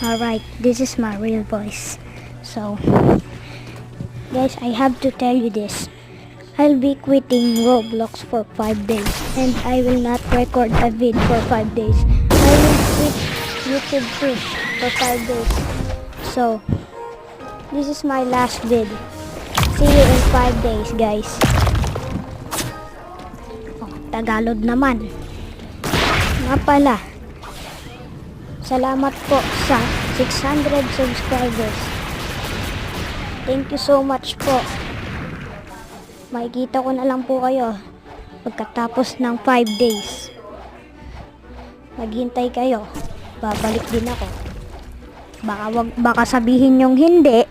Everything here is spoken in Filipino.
Alright, this is my real voice. So, guys, I have to tell you this. I'll be quitting Roblox for 5 days and I will not record a vid for 5 days. I will quit YouTube too for 5 days. So, this is my last vid. See you in 5 days, guys. Oh, Tagalog naman. Nga pala. Salamat po sa 600 subscribers. Thank you so much po. Makikita ko na lang po kayo pagkatapos ng 5 days. Maghintay kayo. Babalik din ako. Baka sabihin yung hindi.